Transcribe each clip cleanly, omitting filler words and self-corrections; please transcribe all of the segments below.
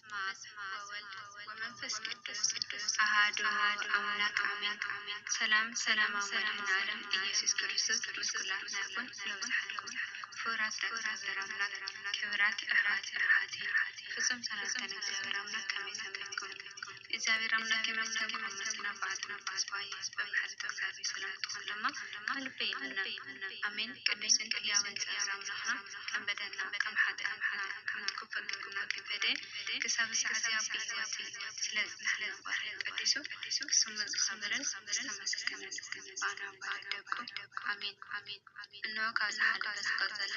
ወወልድ ወመንፈስ ቅዱስ አሐዱ አምላክ አሜን። ሰላም ወድህና ዓለም ኢየሱስ ክርስቶስ ምስጉላት ናኩን ለብዝሓልኩም ፍራት እግዚአብሔር አምላክ ክብራት እርሃቲ ፍጹም ሰላምታ እግዚአብሔር አምላክ ከመይ ሰንብትኩም? እግዚአብሔር አምላክ የመሰገን መስና ባዕድና ባስባይ በመሐልት እግዚአብሔር ሰላም ትሆን ለማ ልቤ ይመና አሜን። ቅዱስን ሕያውን እግዚአብሔር አምላክና ከም በደልና ከም ሓጢአትና ከም ትኩፈልና ክበደ ክሳብ ሰዓት ያብሂወቲ ስለዝናህለ ባርክ ቅዱሱ ክስሙ ዝኸበረን ዝተመስገነ ባና ባደቁ አሜን። እነሆ ካብ ዝሓለፈ ዝቀፀለ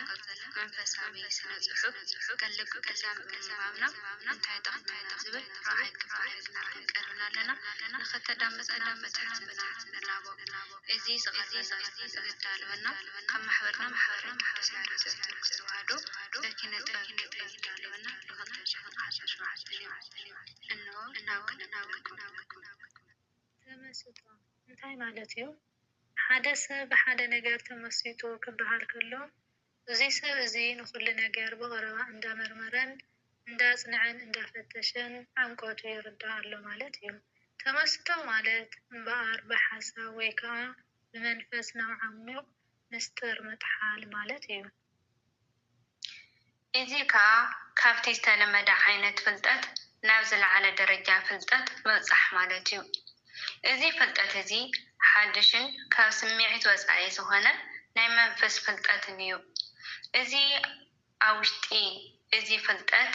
መንፈሳዊ ስነ ጽሑፍ ገለጉ ቀዳም ምንባብና እንታይ ጠቕምና ዝብል ራእይ ክፋልና ቀርብና ኣለና ንኸተዳመፀና በትሕትና ንናቦ እዚ ዝገዳለወና ካብ ማሕበርና ቅዱስ ያሬድ ኦርቶዶክስ ተዋህዶ በኪነ ጥበብ ዝዳለወና ብ2017 እነሆ እናውቅኩም ተመስጦ እንታይ ማለት እዩ? ሓደ ሰብ ብሓደ ነገር ተመሲጡ ክበሃል ከሎ እዚ ሰብ እዚ ንኩሉ ነገር ብቐረባ እንዳመርመረን እንዳጽንዐን እንዳፈተሸን ዓንቆቱ ይርዳእ ኣሎ ማለት እዩ። ተመስጦ ማለት እምበኣር ብሓሳብ ወይ ከዓ ብመንፈስ ናብ ዓሚቕ ምስጢር ምጥሓል ማለት እዩ። እዚ ከዓ ካብቲ ዝተለመደ ዓይነት ፍልጠት ናብ ዝለዓለ ደረጃ ፍልጠት ምብፃሕ ማለት እዩ። እዚ ፍልጠት እዚ ሓድሽን ካብ ስምዒት ወፃኢ ዝኾነ ናይ መንፈስ ፍልጠትን እዩ። እዚ ኣብ ውሽጢ እዚ ፍልጠት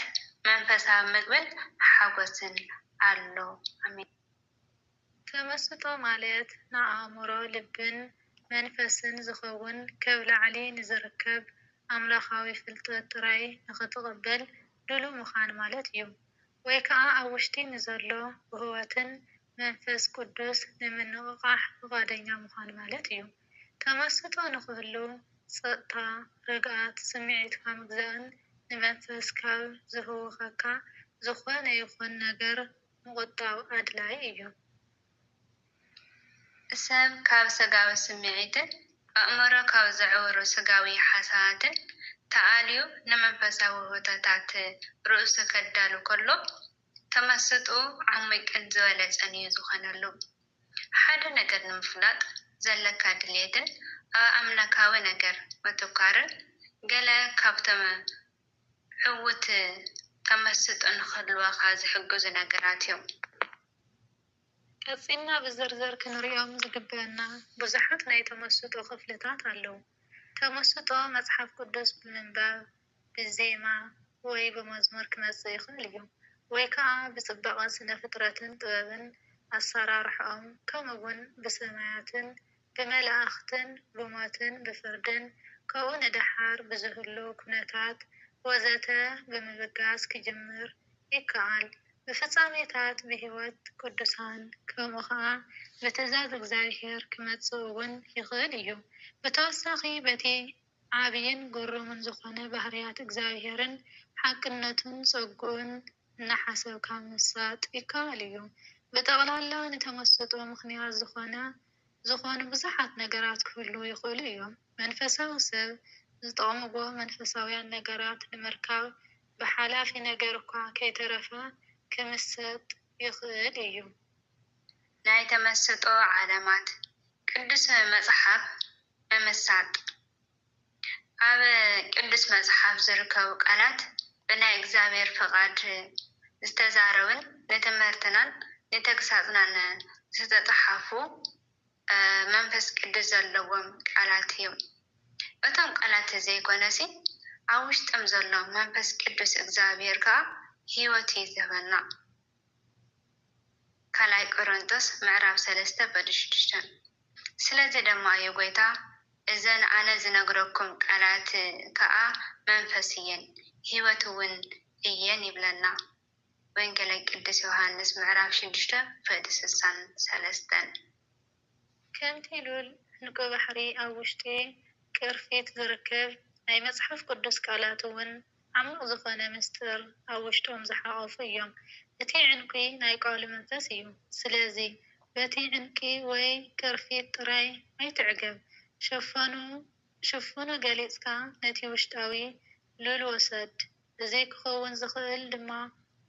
መንፈሳዊ ምግብን ሓጎስን ኣሎ። አሜን። ተመስጦ ማለት ንኣእምሮ ልብን መንፈስን ዝኸውን ከብ ላዕሊ ንዝርከብ ኣምላኻዊ ፍልጠት ጥራይ ንኽትቕበል ድሉ ምዃን ማለት እዩ። ወይ ከዓ ኣብ ውሽጢ ንዘሎ ብህወትን መንፈስ ቅዱስ ንምንቕቓሕ ፈቓደኛ ምዃን ማለት እዩ። ተመስጦ ንክህሉ ፀጥታ፣ ርግኣት፣ ስምዒትካ ምግዛእን ንመንፈስ ካብ ዝህውኸካ ዝኾነ ይኹን ነገር ምቁጣብ ኣድላይ እዩ። ሰብ ካብ ስጋዊ ስምዒትን ኣእምሮ ካብ ዘዕውሩ ስጋዊ ሓሳባትን ተኣልዩ ንመንፈሳዊ ህውተታት ርእሱ ከዳሉ ከሎ ተመስጦ ዓሚቅን ዝበለፀን እዩ ዝኾነሉ። ሓደ ነገር ንምፍላጥ ዘለካ ድሌትን ኣብ ኣምላካዊ ነገር ምትኳርን ገለ ካብቶም ዕውት ተመስጦ ንክህልወካ ዝሕግዙ ነገራት እዮም። ቀፂልና ብዝርዝር ክንሪኦም ዝግበአና ብዙሓት ናይ ተመስጦ ክፍልታት ኣለዉ። ተመስጦ መፅሓፍ ቅዱስ ብምንባብ ብዜማ ወይ ብመዝሙር ክመጽእ ይኽእል እዩ። ወይ ከዓ ብጽባቐ ስነ ፍጥረትን ጥበብን ኣሰራርሕኦም ከምኡውን ብሰማያትን ብመላእኽትን ብሞትን ብፍርድን ከምኡ ንድሓር ብዝህሉ ኩነታት ወዘተ ብምብጋስ ክጅምር ይከኣል። ብፍጻሜታት ብሂወት ቅዱሳን ከምኡ ከዓ ብትእዛዝ እግዚኣብሔር ክመጽእ እውን ይኽእል እዩ። ብተወሳኺ በቲ ዓብይን ግሩምን ዝኾነ ባህርያት እግዚኣብሔርን ሓቅነቱን ፀጉኡን እናሓሰብካ ምሳጥ ይከኣል እዩ። ብጠቕላላ ንተመስጦ ምክንያት ዝኾኑ ብዙሓት ነገራት ክህሉ ይኽእሉ እዮም። መንፈሳዊ ሰብ ዝጠቕምዎ መንፈሳውያን ነገራት ንምርካብ ብሓላፊ ነገር እኳ ከይተረፈ ክምሰጥ ይኽእል እዩ። ናይ ተመስጦ ዓለማት ቅዱስ መጽሓፍ ምምሳጥ ኣብ ቅዱስ መጽሓፍ ዝርከቡ ቃላት ብናይ እግዚአብሔር ፍቃድ ዝተዛረቡን ንትምህርትናን ንተግሳጽናን ዝተጻሓፉ መንፈስ ቅዱስ ዘለዎም ቃላት እዮም። እቶም ቃላት ዘይኮነሲ ኣብ ውሽጦም ዘሎ መንፈስ ቅዱስ እግዚአብሔር ከዓ ሂወት ይህበና። ካልኣይ ቆሮንቶስ ምዕራፍ 3:6 ስለዚ ድማ እዩ ጎይታ እዘን ኣነ ዝነግረኩም ቃላት ከዓ መንፈስ እየን ሂወት እውን እየን ይብለና። ወንጌላዊ ቅዱስ ዮሃንስ ምዕራፍ 6:63 ከምቲ ሉል ዕንቁ ባሕሪ ኣብ ውሽጢ ቅርፊት ዝርከብ ናይ መጽሓፍ ቅዱስ ቃላት እውን ዓሚቕ ዝኾነ ምስጢር ኣብ ውሽጦም ዝሓቆፉ እዮም። እቲ ዕንቂ ናይ ቃሉ መንፈስ እዩ። ስለዚ በቲ ዕንቂ ወይ ቅርፊት ጥራይ ኣይትዕገብ። ሽፉኑ ገሊፅካ ነቲ ውሽጣዊ ሉል ወሰድ። እዚ ክኸውን ዝኽእል ድማ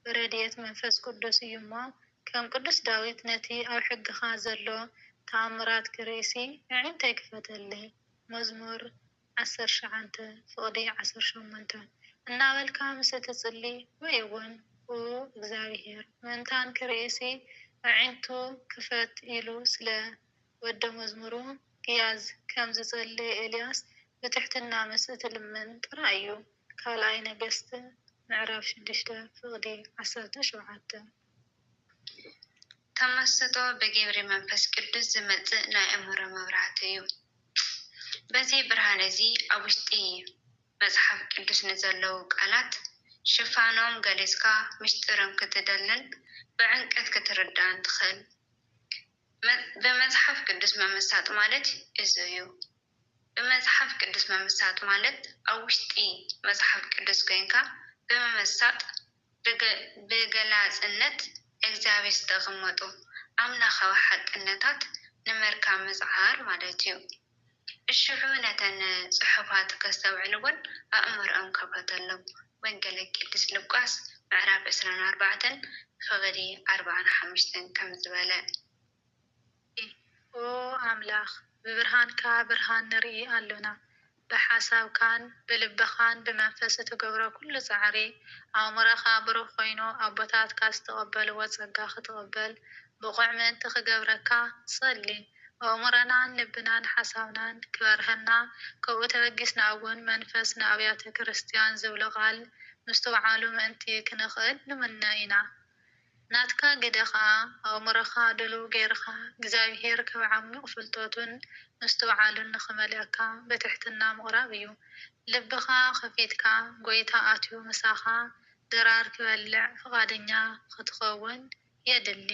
ብረድኤት መንፈስ ቅዱስ እዩ እሞ ከም ቅዱስ ዳዊት ነቲ ኣብ ሕግኻ ዘሎ ተኣምራት ክርእሲ ኣዒንተይ ክፈተለይ መዝሙር 19 ፍቕዲ 18 እናበልካ ምስ እትጽሊ ወይ እውን እግዚኣብሔር ምንታን ክርእሲ ኣዒንቱ ክፈት ኢሉ ስለ ወደ መዝሙሩ ግያዝ ከም ዝጸለየ ኤልያስ ብትሕትና ምስ እትልምን ጥራይ እዩ። ካልኣይ ነገሥት ምዕራፍ 6 ፍቕዲ 17 ተመስጦ ብግብሪ መንፈስ ቅዱስ ዝመጽእ ናይ ኣእምሮ መብራህቲ እዩ። በዚ ብርሃን እዚ ኣብ ውሽጢ መጽሓፍ ቅዱስ ንዘለዉ ቃላት ሽፋኖም ገሊጽካ ምስጢሮም ክትደልን ብዕምቀት ክትርዳእን ትኽእል። ብመጽሓፍ ቅዱስ መመሳጥ ማለት እዚ እዩ። ብመጽሓፍ ቅዱስ መመሳጥ ማለት ኣብ ውሽጢ መጽሓፍ ቅዱስ ኮይንካ ብመመሳጥ ብገላጽነት እግዚአብሔር ዝተቐመጡ ኣምላኻዊ ሓቅነታት ንምርካብ ምጽዓር ማለት እዩ። እሽዑ ነተን ጽሑፋት ከስተውዕል እውን ኣእምሮኦም ከፈተሎም። ወንጌል ቅዱስ ሉቃስ ምዕራፍ 24 ፍቕዲ 45 ከም ዝበለ ኦ ኣምላኽ ብብርሃንካ ብርሃን ንርኢ ኣለና ብሓሳብካን ብልብኻን ብመንፈስ እትገብሮ ኩሉ ጻዕሪ ኣእምሮኻ ብሩህ ኮይኑ ኣቦታትካ ዝተቐበልዎ ጸጋ ክትቕበል ብቑዕ ምእንቲ ክገብረካ ጸሊ ኣእምሮናን ልብናን ሓሳብናን ክበርህና ከምኡ ተበጊስና እውን መንፈስ ንኣብያተ ክርስቲያን ዝብሎ ቃል ምስተውዓሉ ምእንቲ ክንኽእል ንምነ ኢና ናትካ ግደኻ ኣእምሮኻ ድልው ጌርካ እግዚኣብሔር ካብ ዓሚቕ ፍልጠቱን ምስተውዓሉን ንኽመልአካ ብትሕትና ምቕራብ እዩ። ልብኻ ከፊትካ ጎይታ ኣትዩ ምሳኻ ድራር ክበልዕ ፍቓደኛ ክትኸውን የድሊ።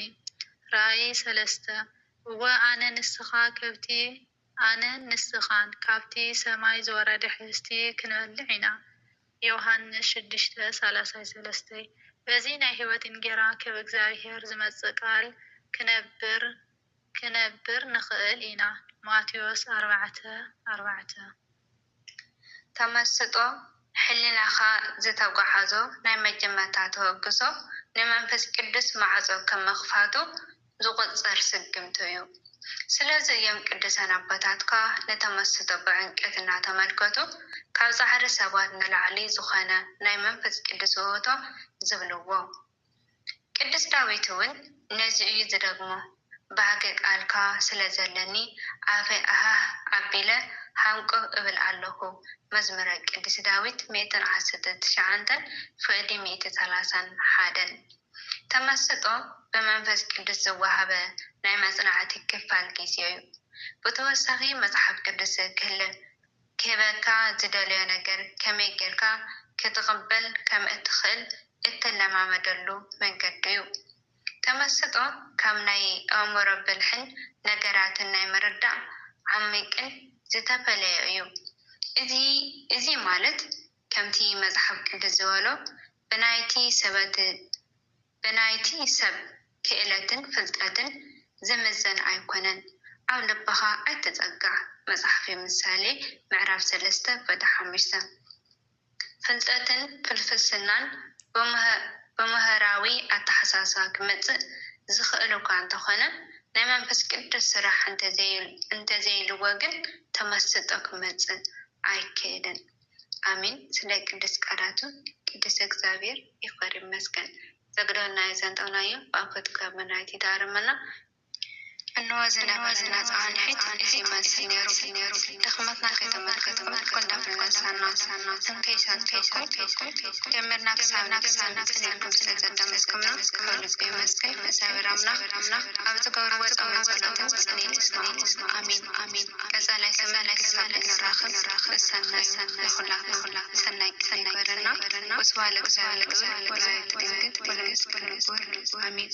ራእይ 3 እወ ኣነ ንስኻ ከብቲ ኣነ ንስኻን ካብቲ ሰማይ ዝወረደ ሕብስቲ ክንበልዕ ኢና። ዮሃንስ 6:33 በዚ ናይ ህይወት እንጀራ ካብ እግዚኣብሔር ዝመጽእ ቃል ክነብር ንኽእል ኢና። ማቴዎስ 4:4 ተመስጦ ሕሊናኻ ዝተጓዓዞ ናይ መጀመርታ ተወግሶ ንመንፈስ ቅዱስ ማዕጾ ከም መኽፋቱ ዝቝጸር ስግምቲ እዩ። ስለዚ እዮም ቅዱሳን ኣቦታትካ ነተመስጦ ብዕምቀት እናተመልከቱ ካብ ጻዕሪ ሰባት ንላዕሊ ዝኾነ ናይ መንፈስ ቅዱስ ውህቶ ዝብልዎ። ቅዱስ ዳዊት እውን ነዚ እዩ ዝደግሞ ባህገ ቃልካ ስለ ዘለኒ ኣፈይ ኣሃህ ኣቢለ ሃንቆ እብል ኣለኹ። መዝሙረ ቅዱስ ዳዊት 119 ፍቕዲ 131 ተመስጦ ብመንፈስ ቅዱስ ዝወሃበ ናይ መጽናዕቲ ክፋል ጊዜ እዩ። ብተወሳኺ መጽሓፍ ቅዱስ ክህበካ ዝደልዮ ነገር ከመይ ጌርካ ክትቕበል ከም እትኽእል እትለማመደሉ መንገዲ እዩ። ተመስጦ ካብ ናይ ኣእምሮ ብልሕን ነገራትን ናይ ምርዳእ ዓሚቅን ዝተፈለየ እዩ። እዚ ማለት ከምቲ መጽሓፍ ቅዱስ ዝበሎ ብናይቲ ሰብ ክእለትን ፍልጠትን ዝምዘን ኣይኮነን። ኣብ ልብኻ ኣይትጸጋዕ። መጽሓፍ ምሳሌ ምዕራፍ 3:5 ፍልጠትን ፍልፍስናን ብምህራዊ ኣተሓሳስባ ክመጽእ ዝኽእሉካ እንተኾነ ናይ መንፈስ ቅዱስ ስራሕ እንተዘይልዎ ግን ተመስጦ ክመጽእ ኣይክእልን። ኣሚን። ስለ ቅዱስ ቃላቱ ቅዱስ እግዚአብሔር ይኽበር ይመስገን። ዘግደናዮ ዘንጠውናዮ ብኣፈት ካብ መናይቲ ዳርመና እንሆ ዝነበረና ጻንሒት እዚ መስል ነይሩ ድኽመትና ከተመልከቱ ኮንዳፍልነሳና እንከይሳትከይኩም ጀምርና ክሳብና ክሳብናትን ስለ ዘዳመስኩምና ከልቢ መስገን እግዚአብሔር ኣምላኽ ኣብ ዝገብርዎ ጸሎትን ጸሎትን ይስማ። ኣሚን። ቀጻላይ ክሳብ ንራኸብ ብሰናይ ንኹላ ሰናይ ይበለና። ወስብሐት ለእግዚአብሔር ወለወላዲቱ ድንግል ወለመስቀሉ ክቡር። ኣሚን።